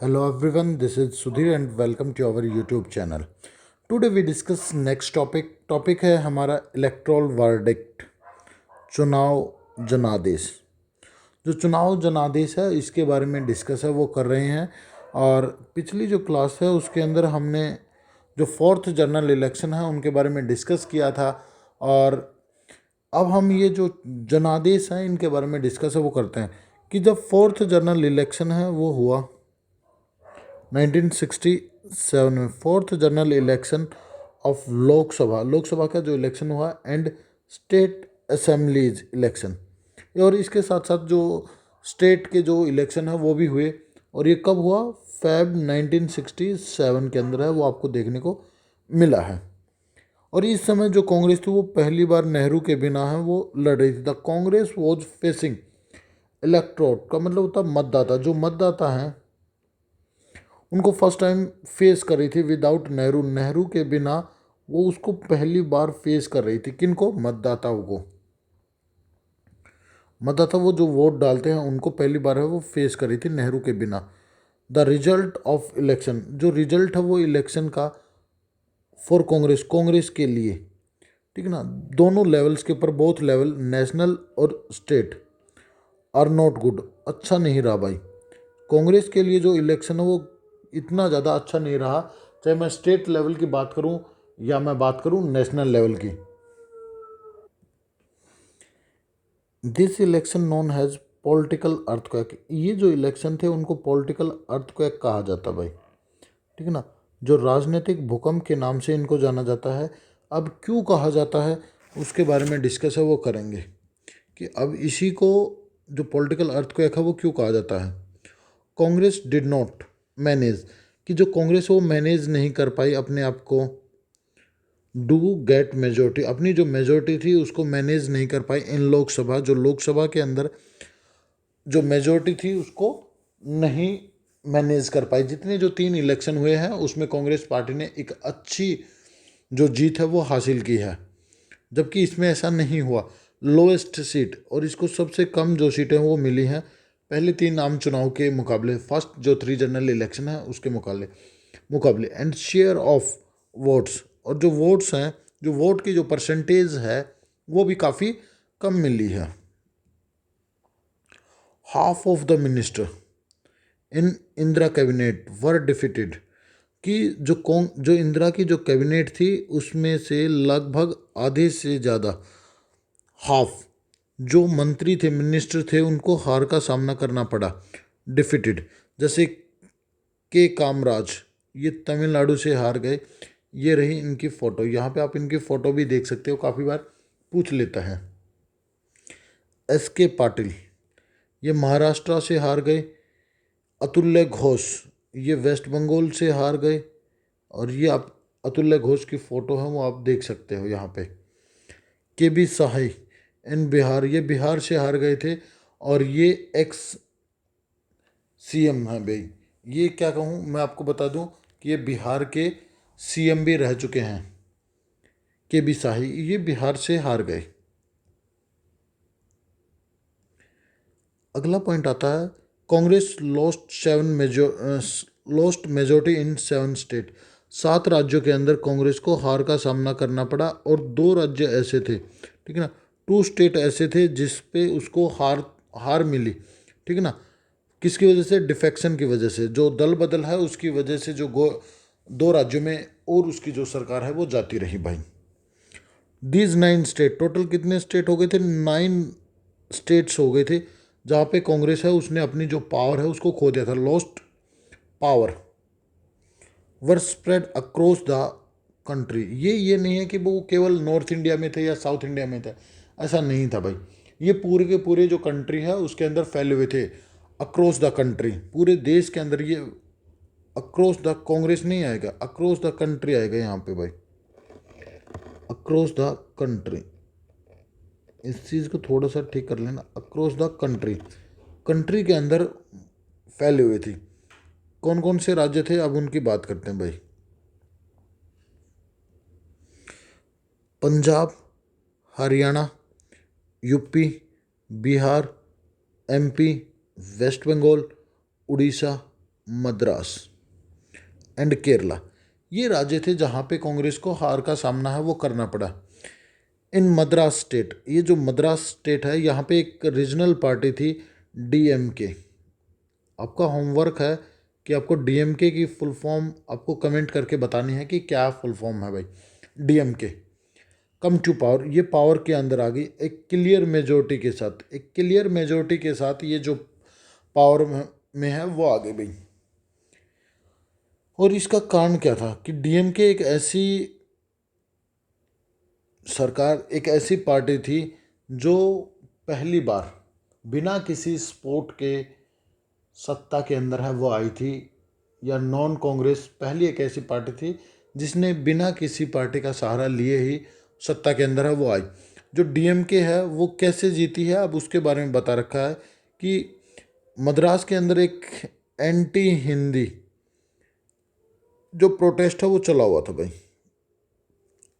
Hello everyone, this is Sudhir and welcome to our YouTube channel. Today we discuss next topic. Topic है हमारा erectile verdict, चुनाव जनादेश। जो चुनाव जनादेश है इसके बारे में डिस्कस है वो कर रहे हैं। और पिछली जो क्लास है उसके अंदर हमने जो फोर्थ जनरल इलेक्शन है उनके बारे में डिस्कस किया था। और अब हम ये जो जनादेश हैं इनके बारे में डिस्कस है वो करते हैं कि जब फोर्थ जनरल इलेक्शन है वो हुआ 1967 में, fourth general election of Lok Sabha का जो इलेक्शन हुआ एंड स्टेट असेंबलीज इलेक्शन, और इसके साथ साथ जो स्टेट के जो इलेक्शन है वो भी हुए। और ये कब हुआ? फेब 1967 के अंदर है, वो आपको देखने को मिला है। और इस समय जो कांग्रेस थी वो पहली बार नेहरू के बिना है वो लड़ रही थी। द कांग्रेस वॉज फेसिंग इलेक्ट्रोट का मतलब होता है मतदाता, जो मतदाता हैं उनको फर्स्ट टाइम फेस कर रही थी विदाउट नेहरू। नेहरू के बिना वो उसको पहली बार फेस कर रही थी। किनको? मतदाताओं को। मतदाता वो जो वोट डालते हैं उनको पहली बार है वो फेस कर रही थी नेहरू के बिना। द रिजल्ट ऑफ इलेक्शन, जो रिजल्ट है वो इलेक्शन का फॉर कांग्रेस के लिए, ठीक है ना, दोनों लेवल्स के ऊपर, बोथ लेवल नेशनल और स्टेट आर नॉट गुड, अच्छा नहीं रहा भाई। कांग्रेस के लिए जो इलेक्शन है वो इतना ज़्यादा अच्छा नहीं रहा, चाहे मैं स्टेट लेवल की बात करूं या मैं बात करूं नेशनल लेवल की। This election known has political earthquake, ये जो इलेक्शन थे उनको पॉलिटिकल अर्थक्वेक कहा जाता भाई, ठीक है ना, जो राजनीतिक भूकंप के नाम से इनको जाना जाता है। अब क्यों कहा जाता है उसके बारे में डिस्कस है वो करेंगे कि अब इसी को जो पॉलिटिकल अर्थक्वेक है वो क्यों कहा जाता है। कांग्रेस डिड नॉट मैनेज, कि जो कांग्रेस वो मैनेज नहीं कर पाई अपने आप को, डू गेट मेजोरिटी, अपनी जो मेजोरिटी थी उसको मैनेज नहीं कर पाई इन लोकसभा, जो लोकसभा के अंदर जो मेजोरिटी थी उसको नहीं मैनेज कर पाई। जितने जो 3 इलेक्शन हुए हैं उसमें कांग्रेस पार्टी ने एक अच्छी जो जीत है वो हासिल की है, जबकि इसमें ऐसा नहीं हुआ। लोएस्ट सीट, और इसको सबसे कम जो सीटें वो मिली हैं पहले 3 आम चुनाव के मुकाबले, फर्स्ट जो 3 जनरल इलेक्शन है उसके मुकाबले मुकाबले एंड शेयर ऑफ वोट्स, और जो वोट्स हैं, जो वोट की जो परसेंटेज है वो भी काफ़ी कम मिली है। Half of the minister in Indira cabinet were defeated, कि जो इंदिरा की जो कैबिनेट थी उसमें से लगभग आधे से ज़्यादा, हाफ, जो मंत्री थे, मिनिस्टर थे, उनको हार का सामना करना पड़ा, डिफिटेड। जैसे के कामराज, ये तमिलनाडु से हार गए। ये रही इनकी फ़ोटो, यहाँ पे आप इनकी फ़ोटो भी देख सकते हो, काफ़ी बार पूछ लेता है। एस के पाटिल, ये महाराष्ट्र से हार गए। अतुल्य घोष, ये वेस्ट बंगाल से हार गए। और ये आप अतुल्य घोष की फ़ोटो है वो आप देख सकते हो यहाँ पे। के बी साही इन बिहार, ये बिहार से हार गए थे। और ये एक्स सीएम हैं भाई। ये क्या कहूँ, मैं आपको बता दूं कि ये बिहार के सीएम भी रह चुके हैं। के बी शाही, ये बिहार से हार गए। अगला पॉइंट आता है, Congress lost majority in 7 state, 7 राज्यों के अंदर कांग्रेस को हार का सामना करना पड़ा। और 2 राज्य ऐसे थे, ठीक है ना, 2 स्टेट ऐसे थे जिस पे उसको हार हार मिली, ठीक है ना। किसकी वजह से? डिफेक्शन की वजह से, जो दल बदल है उसकी वजह से, जो 2 राज्यों में और उसकी जो सरकार है वो जाती रही भाई। दीज 9 स्टेट, टोटल कितने स्टेट हो गए थे? 9 स्टेट्स हो गए थे जहाँ पे कांग्रेस है उसने अपनी जो पावर है उसको खो दिया था, lost power. Were spread across the country, ये नहीं है कि वो केवल नॉर्थ इंडिया में थे या साउथ इंडिया में थे, ऐसा नहीं था भाई। ये पूरे के पूरे जो कंट्री है उसके अंदर फैले हुए थे, अक्रॉस द कंट्री, पूरे देश के अंदर। ये अक्रॉस द कांग्रेस नहीं आएगा, अक्रॉस द कंट्री आएगा यहाँ पे भाई, अक्रॉस द कंट्री। इस चीज़ को थोड़ा सा ठीक कर लेना, अक्रॉस द कंट्री, कंट्री के अंदर फैले हुए थी। कौन कौन से राज्य थे अब उनकी बात करते हैं भाई। Punjab, Haryana, UP, Bihar, MP, West Bengal, Orissa, Madras and Kerala, ये राज्य थे जहाँ पे कांग्रेस को हार का सामना है वो करना पड़ा। इन मद्रास स्टेट, ये जो मद्रास स्टेट है यहाँ पे एक रीजनल पार्टी थी डीएमके। आपका होमवर्क है कि आपको डीएमके की फुल फॉर्म आपको कमेंट करके बतानी है कि क्या फुल फॉर्म है भाई। डीएमके कम टू पावर, ये पावर के अंदर आ गई एक क्लियर मेजोरिटी के साथ, एक क्लियर मेजोरिटी के साथ ये जो पावर में है वो आ गई भाई। और इसका कारण क्या था कि डीएमके एक ऐसी सरकार, एक ऐसी पार्टी थी जो पहली बार बिना किसी सपोर्ट के सत्ता के अंदर है वो आई थी, या नॉन कांग्रेस पहली एक ऐसी पार्टी थी जिसने बिना किसी पार्टी का सहारा लिए ही सत्ता के अंदर है वो आई। जो डीएमके है वो कैसे जीती है अब उसके बारे में बता रखा है कि मद्रास के अंदर एक एंटी हिंदी जो प्रोटेस्ट है वो चला हुआ था भाई।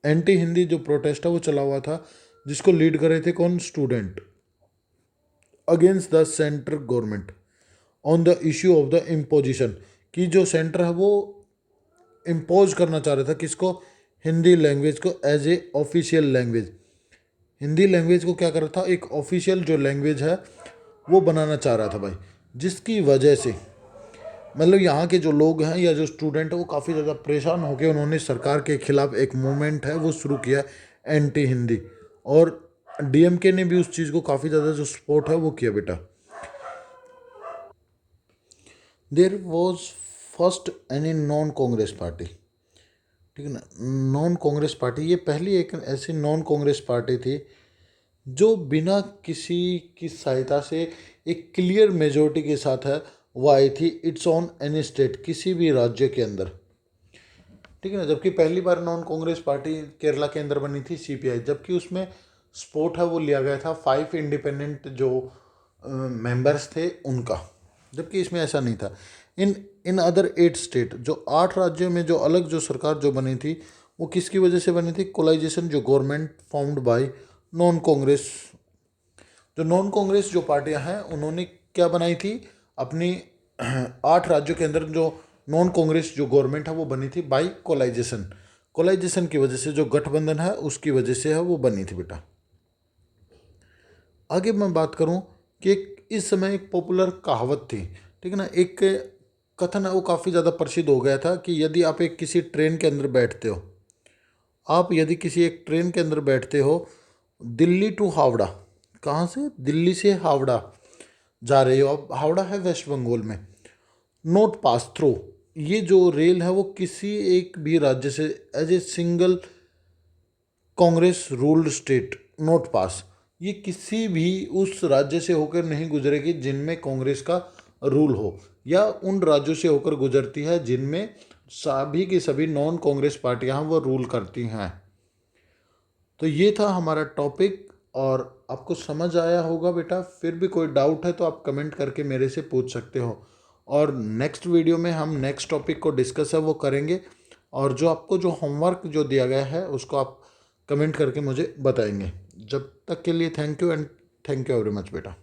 एंटी हिंदी जो प्रोटेस्ट है वो चला हुआ था, जिसको लीड कर रहे थे कौन? Student, against the central government on the issue of the imposition, कि जो सेंटर है वो इम्पोज करना चाह रहा था किसको? हिंदी लैंग्वेज को as a official language. Hindi language को क्या कर रहा था? एक ऑफिशियल जो लैंग्वेज है वो बनाना चाह रहा था भाई, जिसकी वजह से मतलब यहाँ के जो लोग हैं या जो स्टूडेंट है वो काफ़ी ज़्यादा परेशान होकर उन्होंने सरकार के खिलाफ एक मूवमेंट है वो शुरू किया, एंटी हिंदी। और डीएमके ने भी उस चीज़ को काफ़ी ज़्यादा जो सपोर्ट है वो किया बेटा। There was first any non Congress party, ठीक है ना, नॉन कांग्रेस पार्टी, ये पहली एक ऐसी नॉन कांग्रेस पार्टी थी जो बिना किसी की सहायता से एक क्लियर मेजोरिटी के साथ है वो आई थी इट्स ऑन एनी स्टेट, किसी भी राज्य के अंदर, ठीक है ना। जबकि पहली बार नॉन कांग्रेस पार्टी केरला के अंदर बनी थी सीपीआई, जबकि उसमें सपोर्ट है वो लिया गया था 5 इंडिपेंडेंट जो मेंबर्स थे उनका, जबकि इसमें ऐसा नहीं था। इन इन अदर 8 स्टेट, जो 8 राज्यों में जो अलग जो सरकार जो बनी थी वो किसकी वजह से बनी थी? कोलाइजेशन, जो government found by non Congress. जो नॉन कांग्रेस जो पार्टियां हैं उन्होंने क्या बनाई थी अपनी 8 राज्यों के अंदर, जो नॉन कांग्रेस जो गवर्नमेंट है वो बनी थी बाय कोलाइजेशन। कोलाइजेशन की वजह से जो गठबंधन है उसकी वजह से है वो बनी थी बेटा। आगे मैं बात करूं कि इस समय एक पॉपुलर कहावत थी, ठीक है ना, एक कथन है वो काफ़ी ज़्यादा प्रसिद्ध हो गया था कि यदि आप एक किसी ट्रेन के अंदर बैठते हो, आप यदि किसी एक ट्रेन के अंदर बैठते हो दिल्ली टू हावड़ा, कहाँ से? दिल्ली से हावड़ा जा रहे हो, अब हावड़ा है वेस्ट बंगाल में, नोट पास थ्रू, ये जो रेल है वो किसी एक भी राज्य से as a single Congress ruled state not pass, ये किसी भी उस राज्य से होकर नहीं गुजरेगी जिनमें कांग्रेस का रूल हो, या उन राज्यों से होकर गुजरती है जिनमें सभी की सभी नॉन कांग्रेस पार्टियां वो रूल करती हैं। तो ये था हमारा टॉपिक, और आपको समझ आया होगा बेटा। फिर भी कोई डाउट है तो आप कमेंट करके मेरे से पूछ सकते हो, और नेक्स्ट वीडियो में हम नेक्स्ट टॉपिक को डिस्कस है वो करेंगे, और जो आपको जो होमवर्क जो दिया गया है उसको आप कमेंट करके मुझे बताएंगे। जब तक के लिए thank you and thank you very much बेटा।